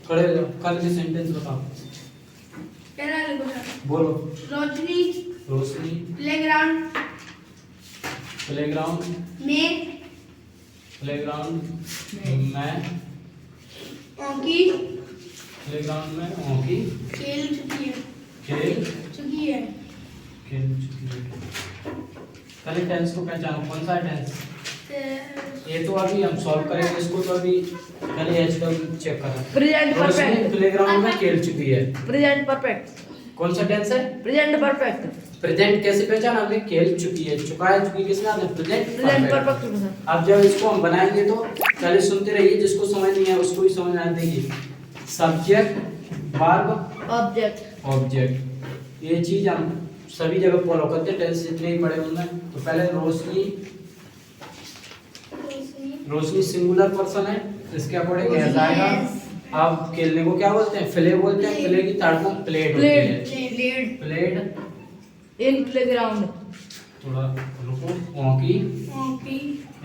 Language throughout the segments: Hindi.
खड़े हो जाओ, कल के सेंटेंस बताओ। पहला लिखो सर। बोलो। रोशनी रोशनी प्लेग्राउंड प्लेग्राउंड में में हॉकी प्लेग्राउंड में हॉकी खेल चुकी है खेल चुकी है। चुकी है। पहले टेंस को पहचानो, कौन सा टेंस? ये तो अभी हम सॉल्व करेंगे इसको, तो अभी पहले एच का चेक करें। Present perfect. प्लेग्राउंड में खेल चुकी है। Present perfect. कौन सा टेंस है? Present perfect. प्रेजेंट कैसे पहचाना हमने? खेल चुकी है, चुका है, चुकी किसने आते हैं? Present present perfect. अब जब इसको हम बनाएंगे तो पहले सुनते रहिए, जिसको समझ नहीं है उसको भी समझ आना देखिए। सब्जेक्ट वर्ब ऑब्जेक्ट, ये चीज हम सभी जगह फॉलो करते हैं, टेंस जितने ही पढ़े उनमें। तो पहले रोशनी सिंगुलर पर्सन है, इसके अकॉर्डिंग एज आएगा। अब खेलने को क्या बोलते हैं? प्ले बोलते हैं। प्ले की थर्ड फॉर्म प्लेड होती है। Played in playground. थोड़ा रुको। Hockey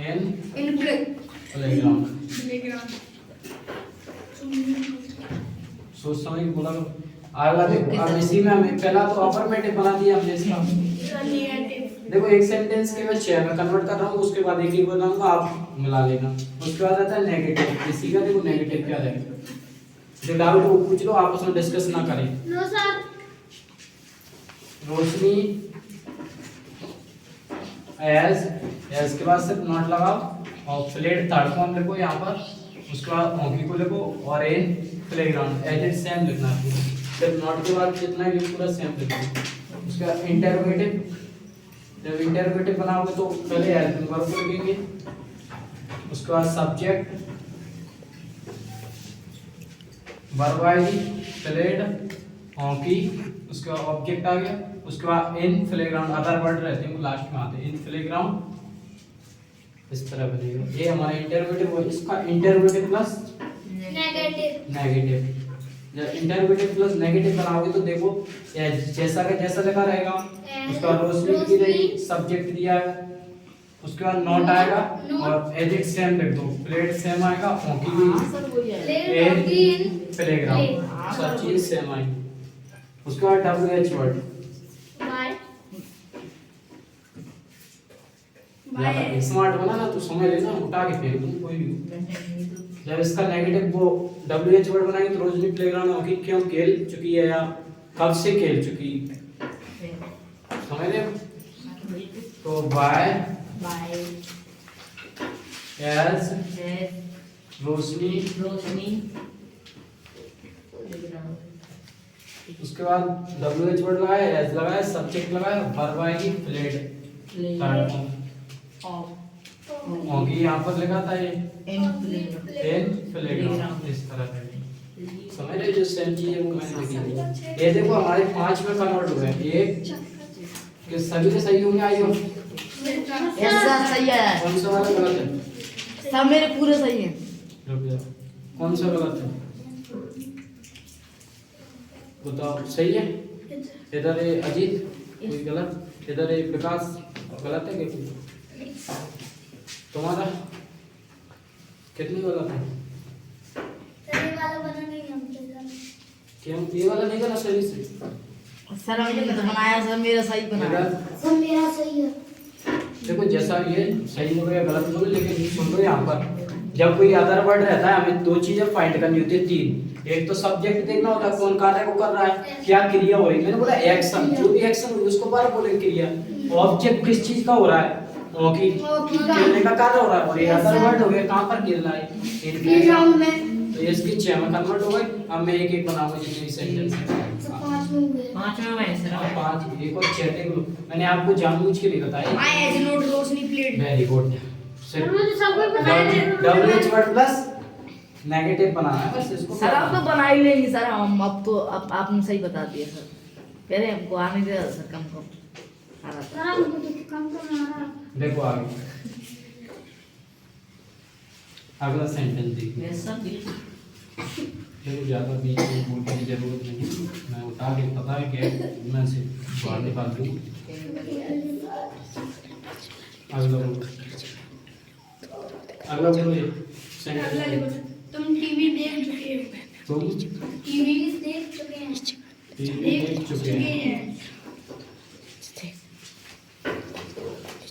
in playground. सोच समझ के बोला करो। आएगा देखो। अब इसी में हमें पहला तो अफर्मेटिव बना दिया हमने इसका। देखो एक सेंटेंस के मैं 6 में कन्वर्ट कर रहा हूँ, उसके बाद एक बनाऊंगा, आप मिला लेना। उसके बाद आता है नेगेटिव। इसी का देखो नेगेटिव क्या है, जो डाउट वो पूछ लो, आपस में डिस्कस ना करें। No sir. रोशनी एज के बाद सिर्फ नॉट लगाओ और प्लेड थर्ड फॉर्म लिखो यहाँ पर। उसके बाद हॉकी को लिखो और in playground as it same लिखना है। सिर्फ नॉट के बाद जितना भी पूरा सेम लिखो। उसके बाद इंटरोगेटिव, जब इंटरोगेटिव बनाओगे तो पहले हेल्पिंग वर्ब को लिखेंगे। उसके बाद सब्जेक्ट वर्ब आएगी, प्लेड हॉकी, उसके बाद ऑब्जेक्ट आ गया। उसके बाद इन प्लेग्राउंड, अदर वर्ड रहते हैं वो लास्ट में आते हैं। इन प्लेग्राउंड इस तरह बनेगा। ये हमारा इंटरोगेटिव है। इसका इंटरोगेटिव प्लस नेगेटिव। जब इंटरोगेटिव प्लस नेगेटिव बनाओगे तो देखो जैसा का जैसा लगा रहेगा। उसका रोशनी की रहेगी, सब्जेक्ट दिया है, उसके बाद नॉट आएगा और एज इट सेम लिख दो। प्लेड सेम आएगा, हॉकी भी प्लेग्राउंड, सब चीज सेम आएगी। उसके बाद डब्ल्यूएच वर्ड स्मार्ट बना ना तो समझ लेना, उठा के फेंक दूं कोई भी। जब इसका नेगेटिव वो डब्ल्यूएच वर्ड बनाएंगे तो रोशनी प्लेग्राउंड हॉकी क्यों खेल चुकी है या कब से खेल चुकी, समझ रहे हो? तो बाय एज रोशनी, उसके बाद डब्ल्यूएच वर्ड लगाया, एज लगाया, सब्जेक्ट लगाया, वर्ब आएगी प्लेड थर्ड फॉर्म। हॉकी यहाँ पर लिखा था ये इन प्लेग्राउंड, इस तरह से समझ रहे जो सेम चीज है वो मैंने लिखी थी। ये देखो हमारे 5 में कन्वर्ट हुए हैं। एक कि सभी के सही होंगे। आइयो ऐसा सही है। कौन सा वाला गलत है? सब मेरे पूरे सही हैं। रुक जाओ, कौन सा गलत है बताओ? सही है। इधर है अजीत, कोई गलत। इधर है विकास, गलत है क्या? तुम्हारा कितनी गलत है? क्यों ये वाला नहीं बना सही से? सर हमने तो बनाया, सर मेरा सही बनाया। सर मेरा सही है। देखो जैसा ये सही बोलो या गलत बोलो, लेकिन सुन लो यहाँ पर जब कोई अदर वर्ड रहता है हमें 2 चीजें फाइंड करनी होती है, 3। एक तो सब्जेक्ट देखना होता है, कौन कार्य को कर रहा है, क्या क्रिया हो रही है। मैंने बोला एक्शन, जो भी एक्शन हो उसको बार बोले क्रिया। ऑब्जेक्ट किस चीज का हो रहा है, हॉकी खेलने का कार्य हो रहा है। और ये अदर वर्ड हो गया, कहां पर खेल रहा है, प्लेग्राउंड में। तो इसकी 6 में कन्वर्ट हो गए। अब मैं एक एक बनाऊंगा जितने भी सेंटेंस है। 5 में हुए। 5 में मैं सर 5 एक और 6 देख लो, मैंने आपको जानबूझ के नहीं बताया। I as note Roshni played. Very good. मुझे सब कुछ बताया थे। डब्ल्यूएच वर्ड प्लस नेगेटिव बनाना है बस इसको। सर आप तो बना ही लेंगे सर, हम अब तो अब आपने सही बता दिया सर। पहले हमको आने दे सर, कम आ रहा था। सर मुझे कम करना। देखो आगे अगला सेंटेंस देखिए। वैसा देखो ज्यादा बीच में बोलने की जरूरत नहीं, मैं उठा के पता है कि मैं से बाहर निकाल दूं। अगला बोलो ये सेंटेंस। तुम टीवी देख चुके हो। तुम टीवी देख चुके हैं। टीवी देख चुके हैं।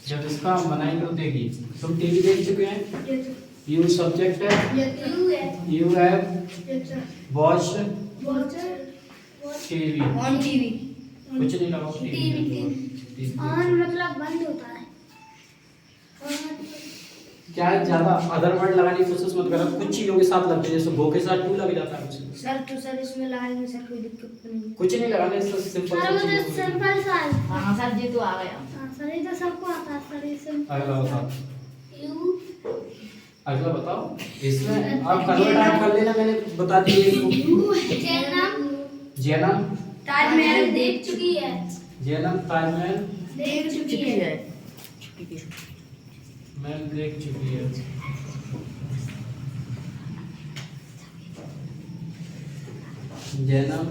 जब इसका हम बनाएंगे तो देखिए, तुम टीवी देख चुके हैं। यू सब्जेक्ट है, you have watched TV. On TV. कुछ नहीं लगाओ टीवी ऑन मतलब बंद होता है। क्या है, ज्यादा अदर वर्ड लगाने की कोशिश मत करना, कुछ चीजों के साथ लगते हैं, जैसे गो के साथ टू लग जाता है कुछ। सर तो सर इसमें लगाएंगे सर, कोई दिक्कत नहीं। कुछ नहीं लगाने, इससे सिंपल सर सी मुझे चीजें होंगी। सिंपल सा है। हाँ सर जी तो आ गया। हाँ, सर ये तो सबको आता है सर, ये सिंपल। अगला बताओ, यू अगला बताओ। इसमें आप कन्वर्ट आप कर लेना, मैंने बता दिया इसको। यू जैनम जैनम ताजमहल देख चुकी है। जैनम ताजमहल देख चुकी चुकी है। है। चुकी है। मैं देख चुकी है। जैनम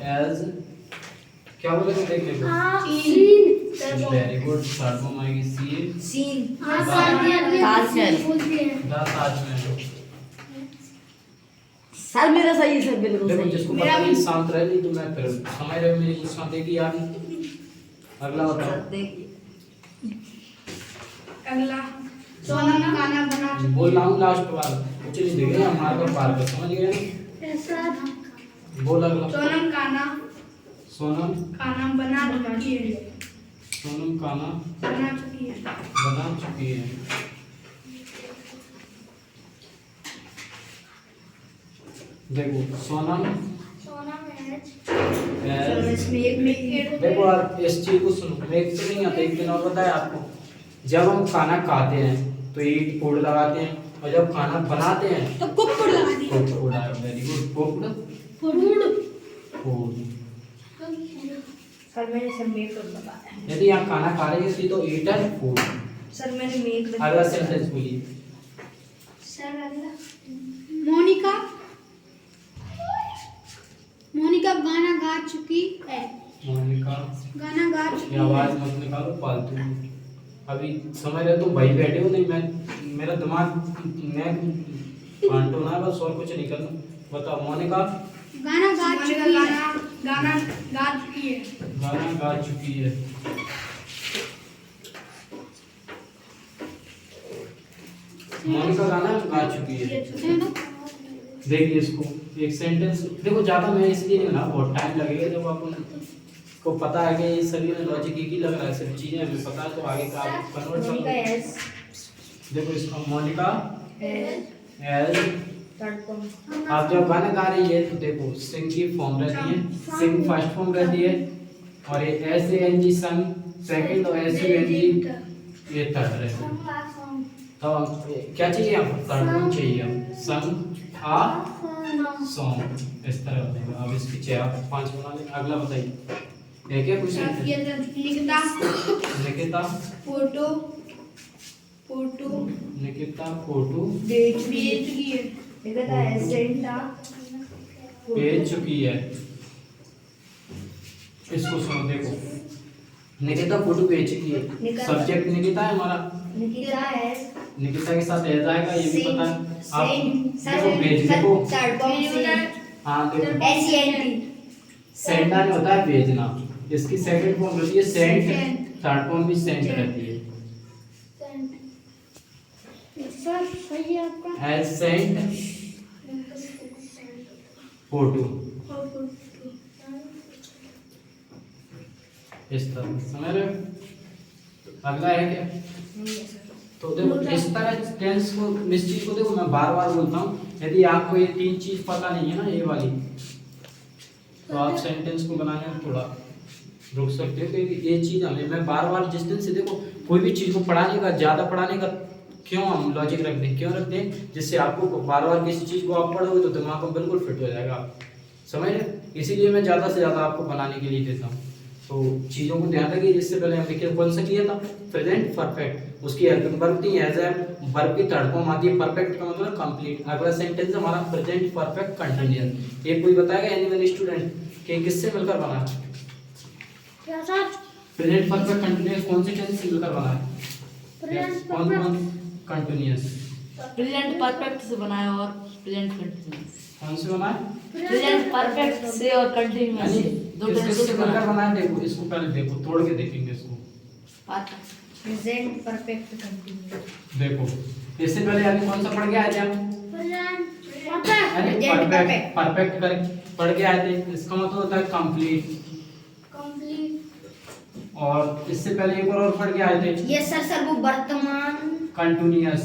एज क्या बोले थे देखने को? हाँ, seen. Very good. Third form आएगी सी, सीन। हाँ, सर ये अपने ताजमहल। बोलते हैं। द ताजमहल। सर मेरा सही है सर, बिल्कुल देखो सही जिसको है। पता नहीं शांत रह नहीं तो मैं फिर समझ रहे हो मेरी गुस्सा देखी यार। अगला सर बताओ। देखिए। अगला सोनम खाना बना चुकी बोल रहा हूँ लास्ट बार, कुछ नहीं देखे हमारे को पार कर, समझ गए? है। सर बोल अगला। सोनम खाना बना चुकी है। सोनम खाना बना चुकी है। बना चुकी है। देखो सोनम सर इसमें एक देखो आप इस चीज को सुनो, मेक तो नहीं आता, एक दिन और बताया आपको। जब हम खाना खाते हैं तो ईट फूड लगाते हैं, और जब खाना बनाते हैं तो कुकुड़ लगा दी। तो फूड आया। Very good. Cooked food. Sir मैंने सर मेक कर बताया। यदि आप खाना खा रहे हैं तो ईटन फूड। सर मैंने मेक अगला सेंटेंस बोलिए। सर अगला मोनिका गाना गा चुकी है। मोनिका गाना गा ये चुकी आवाज है। मत निकालो फालतू। अभी समझ रहे हो तुम, भाई बैठे हो नहीं, मैं मेरा दिमाग मैं फांटो ना, बस और कुछ नहीं करना। बताओ मोनिका गाना गा चुकी है। गाना गा चुकी है। गाना गा चुकी है। मोनिका गाना गा चुकी है। देखिए इसको एक सेंटेंस देखो, ज्यादा मैं इसलिए नहीं बना, बहुत टाइम लगेगा। जब अपन को पता है कि ये सभी में लॉजिक एक ही लग रहा है, सब चीजें हमें पता है, तो आगे का आप कन्वर्ट कर लो। देखो इसका मोनिका एज, आप जब गाना गा रही है तो देखो सिंग की फॉर्म रहती है, सिंग फर्स्ट फॉर्म रहती है, और ये एस ए एन जी संग सेकंड, और एस यू एन जी ये थर्ड रहती है। तो क्या चाहिए आपको? थर्ड फॉर्म चाहिए। हम संग आ सॉन्ग इस तरह बनेगा। अब इसकी 4-5 बना लें। अगला बताइए एक है कुछ निकिता फोटो निकिता फोटो भेज चुकी है। भेज चुकी है। इसको सुनो, देखो निकिता फोटो भेज चुकी है। सब्जेक्ट निकिता है हमारा, निकिता के साथ एज आएगा, ये भी पता है आप। देखो भेजने को, हाँ देखो सेंडा नहीं होता है भेजना, इसकी सेकंड फॉर्म रहती है सेंट, थर्ड फॉर्म भी सेंट रहती है। सर सही है आपका। एज सेंट फोटो इस तरह, समझ रहे हो? अगला है क्या? तो देखो इस तरह टेंस को, इस चीज को देखो मैं बार बार बोलता हूँ, यदि आपको ये 3 चीज पता नहीं है ना ये वाली, तो आप सेंटेंस को बनाने में थोड़ा रुक सकते हो, क्योंकि ये चीज हमें मैं बार बार जिस दिन से देखो कोई भी चीज को पढ़ाने का, ज्यादा पढ़ाने का क्यों हम लॉजिक रखते हैं, क्यों रखते हैं? जिससे आपको बार बार किसी चीज को आप पढ़ोगे तो दिमाग में बिल्कुल फिट हो जाएगा, आप समझ रहे? इसीलिए मैं ज्यादा से ज्यादा आपको बनाने के लिए देता हूँ। तो चीजों को ध्यान रखिए। जिससे पहले हमने क्या कौन सा किया था? प्रेजेंट परफेक्ट, उसकी हेल्पिंग वर्ब थी एज ए, वर्ब की थर्ड फॉर्म आती है परफेक्ट का मतलब कंप्लीट। अगला सेंटेंस हमारा प्रेजेंट परफेक्ट कंटीन्यूअस। ये कोई बताएगा एनीवन स्टूडेंट कि किससे मिलकर बना है? क्या सर? प्रेजेंट परफेक्ट कंटीन्यूअस कौन से टेंस से मिलकर बना है? प्रेजेंट कौन परफेक्ट कौन कंटीन्यूअस? प्रेजेंट परफेक्ट से बनाया और प्रेजेंट कंटिन्यूअस। कौन से बनाए? प्रेजेंट परफेक्ट से और कंटिन्यूअस यानी से दो किस टेंस किस से से मिलकर बनाया। बनाए? देखो इसको पहले देखो, तोड़ के देखेंगे इसको। Present perfect continuous. देखो इससे पहले यानी कौन सा पढ़ के आए थे हम? यानी प्रेजेंट परफेक्ट परफेक्ट कर पढ़ के आए थे। इसका मतलब होता है कंप्लीट। और इससे पहले एक और पढ़ के आए थे, ये सर वो वर्तमान कंटिन्यूअस।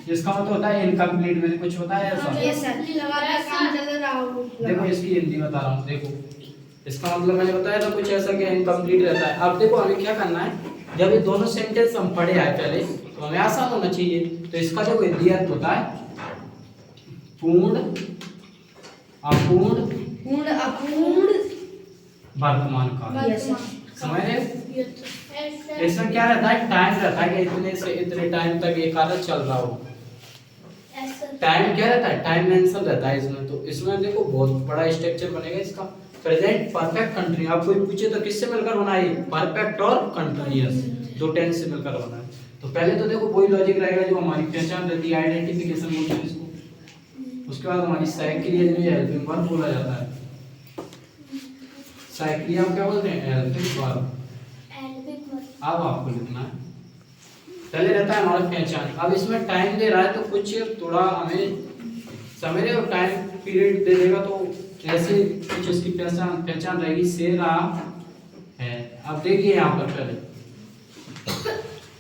इसका मतलब होता है इनकम्प्लीट। मैंने कुछ बताया ऐसा? ये सर लगातार काम चल रहा हो। देखो इसकी हिंदी बता रहा हूँ। देखो इसका मतलब मैंने बताया था कुछ ऐसा कि इनकम्प्लीट रहता है। अब देखो हमें क्या करना है, जब ये दोनों सेंटेंस हम पढ़े आए पहले तो हमें आसान होना चाहिए। तो इसका जो हिंदी अर्थ होता है पूर्ण, अपूर्ण, पूर्ण अपूर्ण वर्तमान काल। यस समझ रहे हो? इसमें क्या रहता है, टाइम रहता है कि इतने से इतने टाइम तक ये कार्य चल रहा हो। टाइम क्या रहता है, टाइम मेंशन रहता है इसमें। तो इसमें देखो बहुत बड़ा स्ट्रक्चर बनेगा इसका। Present perfect continuous. आप कोई पूछे तो किससे मिलकर बना है? परफेक्ट और कंटिन्यूअस, दो टेंस से मिलकर बना है। तो पहले तो देखो वही लॉजिक रहेगा जो हमारी पहचान रहती है, आइडेंटिफिकेशन बोलते हैं इसको। उसके बाद हमारी साइक्लिया जो हेल्पिंग वर्ब बोला जाता है। साइक्लिया क्या बोलते हैं? Helping verb. अब आपको लिखना है, पहले रहता है हमारा पहचान। अब इसमें टाइम दे रहा है तो कुछ थोड़ा हमें समझ रहे हो, टाइम पीरियड दे देगा तो ऐसे कुछ इसकी पहचान रहेगी। से रहा है। अब देखिए यहाँ पर पहले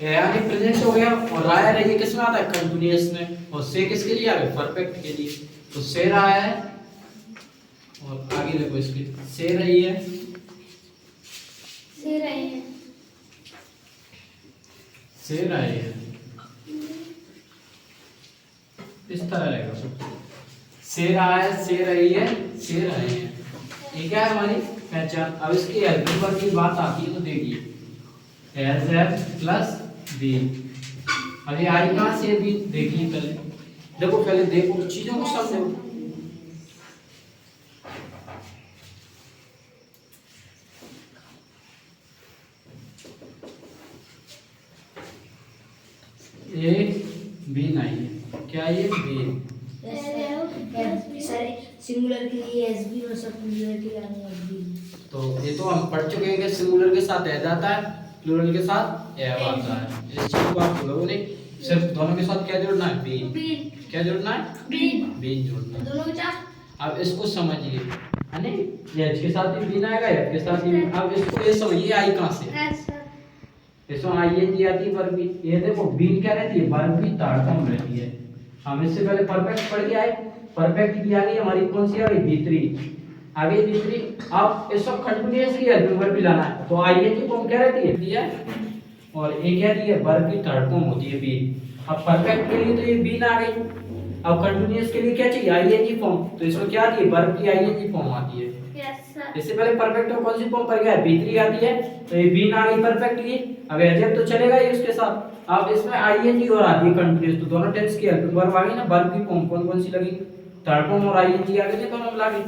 यानी प्रेजेंट हो गया और राय रही किस में आता है? कंटिन्यूअस में। और से किसके लिए आ गया? परफेक्ट के लिए। तो से रहा है और आगे देखो इसकी से रही है, से रहे हैं, इस तरह रहेगा। से रहा है, से रही है, से रहे हैं। ये क्या है? हमारी पहचान। अब इसकी हेल्पिंग वर्ब की बात आती है तो देखिए एज एफ प्लस बी। अब ये आई कहाँ से? भी देखिए पहले, देखो पहले देखो चीजों को समझो। ये बी नहीं है, क्या ये बी? सर सिंगुलर के लिए एस बी और सिंगुलर के लिए एस बी। तो ये तो हम पढ़ चुके हैं कि सिंगुलर के साथ एज आता है, प्लूरल के साथ एव आता है। इस चीज को आप लोगों ने सिर्फ दोनों के साथ क्या जोड़ना है? बी। क्या जोड़ना है? बी जोड़ना है। दोनों के साथ। अब इसको समझिए, है ना? ये एच के साथ भी बी आएगा, एफ के साथ भी। अब इसको ये समझिए आई कहाँ से? इसमें आईएनजी आती है, वर्ब भी। ये देखो बी क्या रहती है? वर्ब भी थर्ड फॉर्म रहती है। हम इससे पहले परफेक्ट पढ़ के आए। परफेक्ट की आ गई हमारी, कौन सी आ गई? बी3 आ गई, बी3। अब इस सब कंटीन्यूअसली हेल्पिंग वर्ब भी लाना है तो आईएनजी फॉर्म क्या रहती है? दिया और ये क्या दी है? वर्ब की थर्ड फॉर्म होती है बी। अब परफेक्ट के लिए तो ये बी ना आ गई। अब कंटीन्यूअस के लिए क्या चाहिए? ING form. तो इसमें क्या आती है? वर्ब की आईएनजी फॉर्म आती है। इससे पहले परफेक्ट में कौन सी फॉर्म पर गया? बी3 आती है। तो ये बी ना आ गई परफेक्ट की। अब एडजेक्ट तो चलेगा ही उसके साथ। अब इसमें आईएनजी और आती है कंटीन्यूअस। तो दोनों टेंस की हेल्पिंग वर्ब आ गई ना। वर्ब की फॉर्म कौन कौन सी लगी? थर्ड फॉर्म और आईएनजी आ गई, दोनों मिला गई।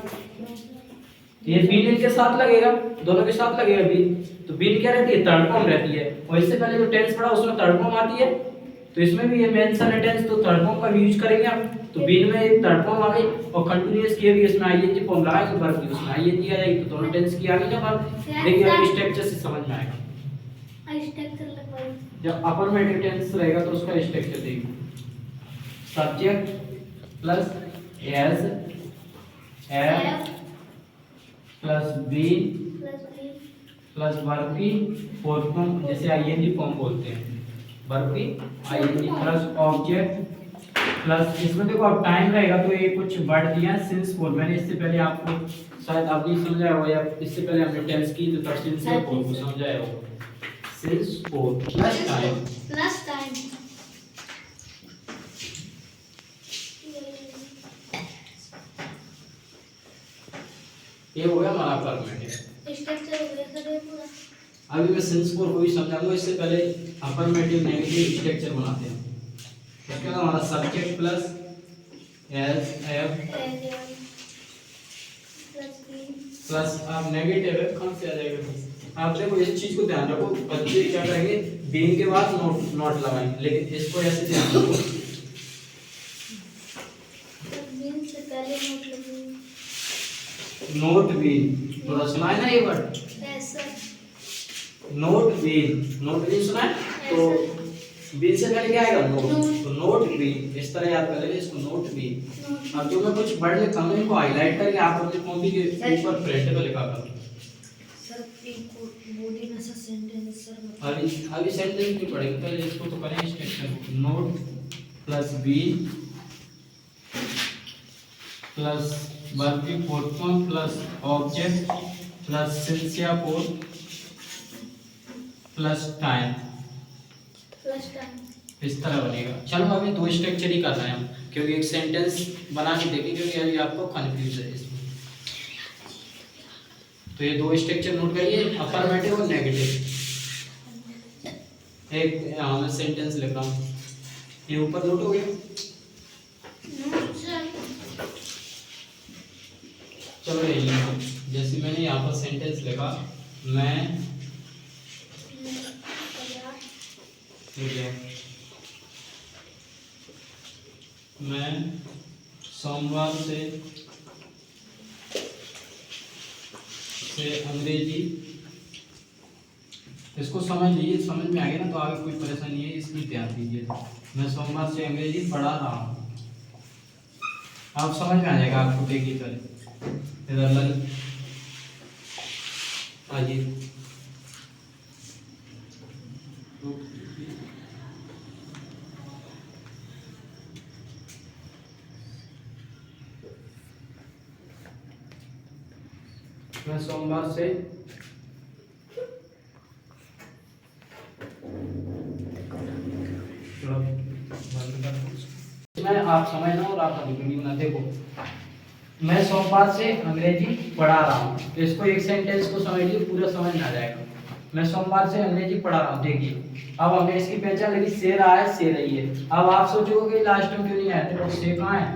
ये बी के साथ लगेगा, दोनों के साथ लगेगा बी। तो बी क्या रहती है? थर्ड फॉर्म रहती है। और इससे पहले जो टेंस पढ़ा उसमें थर्ड फॉर्म आती है। तो इसमें भी ये मेंशन है टेंस, तो थर्ड फॉर्म का भी यूज करेंगे हम। तो बी में एक थर्ड फॉर्म आ गई और कंटीन्यूअस की भी इसमें आईएनजी फॉर्म लगाएंगे, वर्ब की उसमें आईएनजी आ जाएगी। तो दोनों टेंस की आ गई ना वर्ब। देखिए अब स्ट्रक्चर से समझ में आएगा। जब अफर्मेटिव टेंस रहेगा तो उसका स्ट्रक्चर देखिए, subject plus has, F plus B plus verb की फोर्थ फॉर्म, जैसे आईएनजी फॉर्म बोलते हैं, वर्ब की आईएनजी प्लस ऑब्जेक्ट प्लस इसमें देखो अब टाइम रहेगा तो ये कुछ वर्ड दिया है सिंस फोर। मैंने इससे पहले आपको शायद आप नहीं समझाया हो, या इससे पहले हमने टेंस की तो तब सिंस फोर को समझाया हो। सिंस फोर प्लस टाइम ये हो गया हमारा अफर्मेटिव स्ट्रक्चर हो गया सर ये पूरा। अभी मैं सिंस फोर को भी समझाऊंगा, इससे पहले अफर्मेटिव नेगेटिव स्ट्रक्चर बनाते हैं। क्या हमारा subject plus S F plus अब नेगेटिव है, कौन से आ जाएगा? आप देखो इस चीज को ध्यान रखो, बच्चे क्या करेंगे बीइंग के बाद नोट लगाएंगे, लेकिन इसको ऐसे ध्यान रखो नोट बीन, थोड़ा सुना है ना ये word, yes sir, not been, not been सुना है? तो बीन से पहले क्या आएगा? नोट, तो नोट बीन, इस तरह याद कर लेंगे इसको, नोट बीन। अब जो मैं कुछ वर्ड लिखता हूँ इनको हाईलाइट करके आप अपनी कॉपी के ऊपर प्रिंट पे लिखा करो। सर बोली ना सर सेंटेंस सर, अभी सेंटेंस नहीं पढ़ेंगे, पहले इसको तो करेंगे स्ट्रक्चर को। Not plus been plus verb की fourth form plus object plus since या कोड प्लस टाइम, प्लस टाइम, इस तरह बनेगा। चलो अभी दो स्ट्रक्चर ही कर रहे हैं हम, क्योंकि एक सेंटेंस बना के देखेंगे, क्योंकि अभी आपको कंफ्यूज है इसमें। तो ये दो स्ट्रक्चर नोट करिए, अफर्मेटिव और नेगेटिव। एक यहाँ मैं सेंटेंस लिख रहा हूँ, ये ऊपर नोट हो गया। चलो ये लिखो, जैसे मैंने यहाँ पर सेंटेंस लिखा, मैं मैं सोमवार से अंग्रेजी, इसको समझ लीजिए, समझ में आ गया ना तो आगे कोई परेशानी है इसकी ध्यान दीजिए। मैं सोमवार से अंग्रेजी पढ़ा रहा हूँ, आप समझ में आ जाएगा आपको। देखिए पहले इधर लग आइए, मैं सोमवार से मैं आप समझना और आप लिखेंगे ना। देखो मैं सोमवार से अंग्रेजी पढ़ा रहा हूँ, तो इसको एक सेंटेंस को समझिए, पूरा समझ में आ जाएगा। मैं सोमवार से अंग्रेजी पढ़ा रहा हूँ, देखिए अब हमने इसकी पहचान लगी, से रहा है, से रही है। अब आप सोचोगे लास्ट में क्यों नहीं आया, तो से कहाँ है?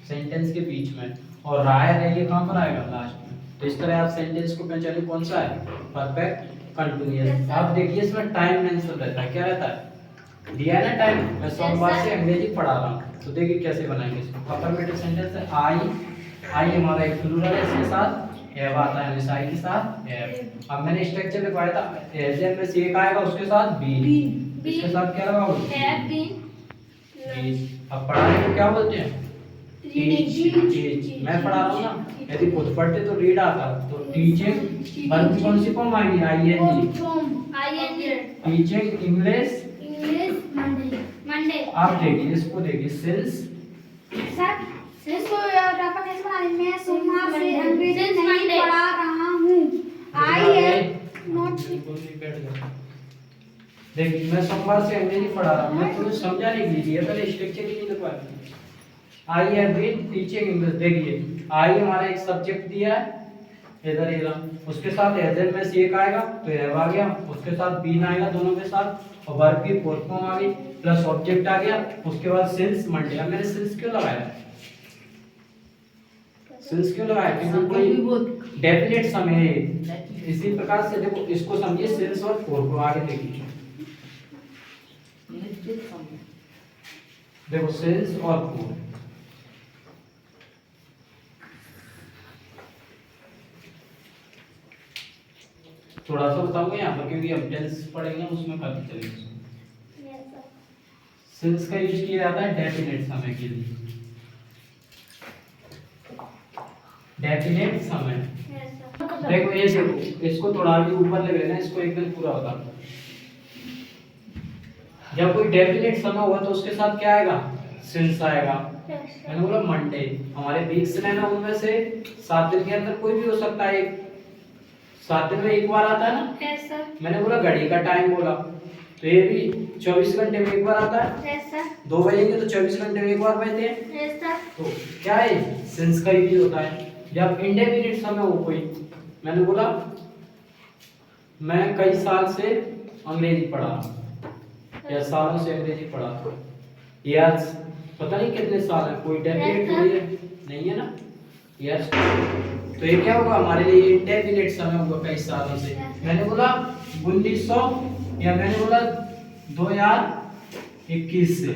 सेंटेंस के बीच में, और रहा है, रही है कहाँ पर आएगा? लास्ट में। तो इस तरह आप सेंटेंस को पहचानिए कौन सा है, परफेक्ट कंटिन्यूअस। आप देखिए इसमें टाइम मेंशन रहता है, क्या रहता है? दिया है ना टाइम। मैं सोमवार से अंग्रेजी पढ़ा रहा हूँ, तो देखिए कैसे बनाएंगे इसको। अफर्मेटिव सेंटेंस है, आई हमारा एक प्लूरल है, इसके साथ हैव आता है, हमेशा आई के साथ हैव। अब मैंने स्ट्रक्चर लिखवाया था, एजेंट में से एक आएगा, उसके साथ बीन, इसके साथ क्या लगाओगे? Have been. अब पढ़ाने को क्या बोलते हैं? टीच। मैं पढ़ा रहा हूँ ना, यदि खुद पढ़ते तो रीड आता, तो टीचिंग वर्ब की कौन सी फॉर्म आएगी? ING, teaching English Monday. आप देखिए इसको, देखिए सिंस सर इसको अपन ऐसे बना लेंगे, मैं सोमवार से अंग्रेजी नहीं पढ़ा रहा हूँ, आई हैव नॉट। देखिए मैं सोमवार से अंग्रेजी पढ़ा रहा हूँ, मैं तुम्हें समझाने के लिए पहले स्ट्रक्चर ही नहीं लिखवाया। I have been teaching English. देखिए आई हमारा एक सब्जेक्ट दिया है, इधर ये रहा, उसके साथ एजेंट में से एक आएगा तो हैव आ गया, उसके साथ बीन आएगा दोनों के साथ, और वर्ब की फोर्थ फॉर्म आ गई, प्लस ऑब्जेक्ट आ गया, उसके बाद सिंस मंडे। अब मैंने सिंस क्यों लगाया? सिंस क्यों लगाया? क्योंकि कोई डेफिनेट समय है। इसी प्रकार से देखो इसको समझिए, सिंस और फोर को आगे देखिए, देखो सिंस और फोर। थोड़ा सा बताऊंगा यहाँ पर, क्योंकि हम टेंस पढ़ेंगे उसमें काफी चलेगा। सिंस का यूज किया जाता है डेफिनेट समय के लिए, डेफिनेट समय। देखो ये देखो, इसको थोड़ा भी ऊपर ले लेना, इसको एकदम पूरा होता। जब कोई डेफिनेट समय हुआ तो उसके साथ क्या आएगा? सिंस आएगा। मैंने बोला मंडे, हमारे वीक्स में ना, उनमें से 7 दिन के अंदर कोई भी हो सकता है, 7 दिन में एक बार आता है ना। Yes sir. मैंने बोला घड़ी का टाइम बोला, तो ये भी 24 घंटे में एक बार आता है। Yes sir. 2 बजेंगे तो 24 घंटे में एक बार बजते हैं। Yes sir. तो क्या है? सिंस का यूज होता है। जब इंडेफिनिट समय हो कोई, मैंने बोला मैं कई साल से अंग्रेजी पढ़ा, या सालों से अंग्रेजी पढ़ा, यस पता नहीं कितने साल है, कोई डेफिनेट नहीं है ना, यस। तो ये क्या होगा? हमारे लिए इंडेफिनिट समय होगा, कई सालों से। मैंने बोला 1900, या मैंने बोला 2021 से,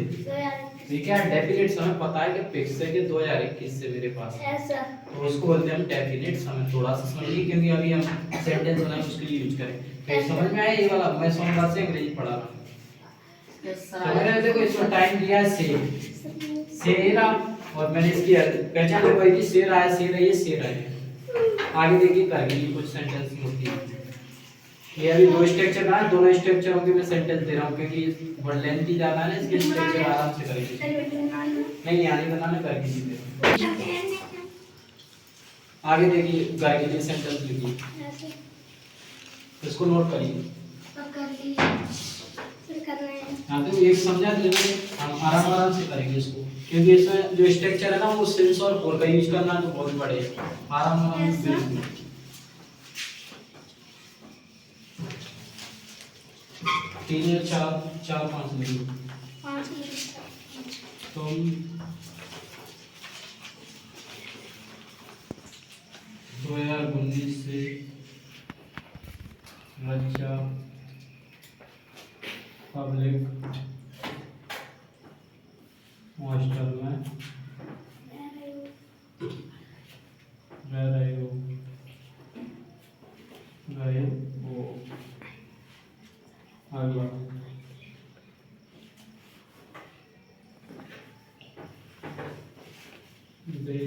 ठीक है, डेफिनेट समय पता है कि पिक्सल के 2021 से मेरे पास है, यस सर। तो उसको बोलते हैं हम डेफिनेट समय। थोड़ा सा समझिए क्योंकि अभी हम सेंटेंस बनाए उसके लिए यूज करें। फिर समझ में आया ये वाला? मैं सोमवार से अंग्रेजी पढ़ा रहा हूँ। समझ रहे हो? देखो इसमें टाइम दिया है सेरा, और मैंने इसकी पहचान लगवाई थी, शेर आया, शेर है, ये शेर है। आगे देखिए करके ये कुछ सेंटेंस होती है। ये अभी दो स्ट्रक्चर ना है, दोनों स्ट्रक्चरों के मैं सेंटेंस दे रहा हूँ क्योंकि वर्ड लेंथ ही ज्यादा है ना, इसके स्ट्रक्चर आराम से करेंगे। नहीं यानी बनाना करके सीधे। आगे देखिए गाय के लिए सेंटेंस लिखिए, इसको नोट करिए। हाँ तो एक समझा लेना, हम आराम आराम से करेंगे इसको क्योंकि इसमें जो स्ट्रक्चर है ना वो सिंस और फोर का यूज करना तो बहुत बड़े आराम आराम से बिल्कुल। 3 या 4 5 मिनट तुम 2019 से रक्षा पब्लिक हॉस्टल में रह रहे हो, गए हो। अगला दे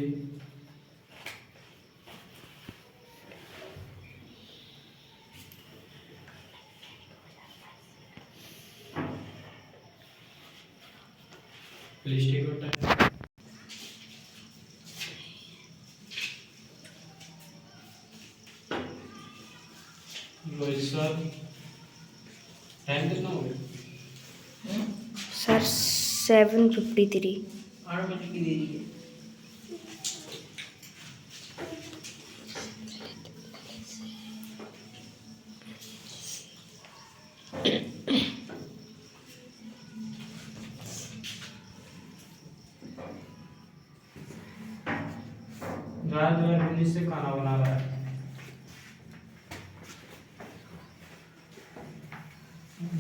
please take your time. Rohit sir time कितना हो गया? सर 7:53। 8 बजे की देरी है। रात 2019 से खाना बना रहा है।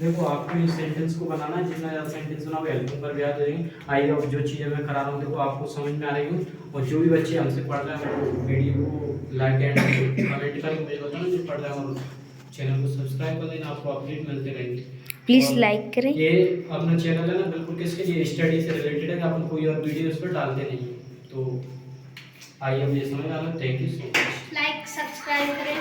देखो आपको इस सेंटेंस को बनाना है, जितना ज़्यादा सेंटेंस बनाओगे हेल्पिंग पर भी आ जाएंगे। आई होप जो चीज़ें मैं करा रहा हूँ देखो आपको समझ में आ रही हूँ, और जो भी बच्चे हमसे पढ़ रहे हैं वो वीडियो को लाइक एंड कमेंट करके मुझे बताना जो पढ़ रहे हैं, और चैनल को सब्सक्राइब कर देना, आपको अपडेट मिलते रहेंगे। प्लीज और लाइक करें। ये अपना चैनल है ना बिल्कुल किसके लिए, स्टडी से रिलेटेड है, अपन कोई और वीडियो उस पर डालते नहीं है। तो आइए अब ये समझ आ रहा है। Thank you so much. Like subscribe करें।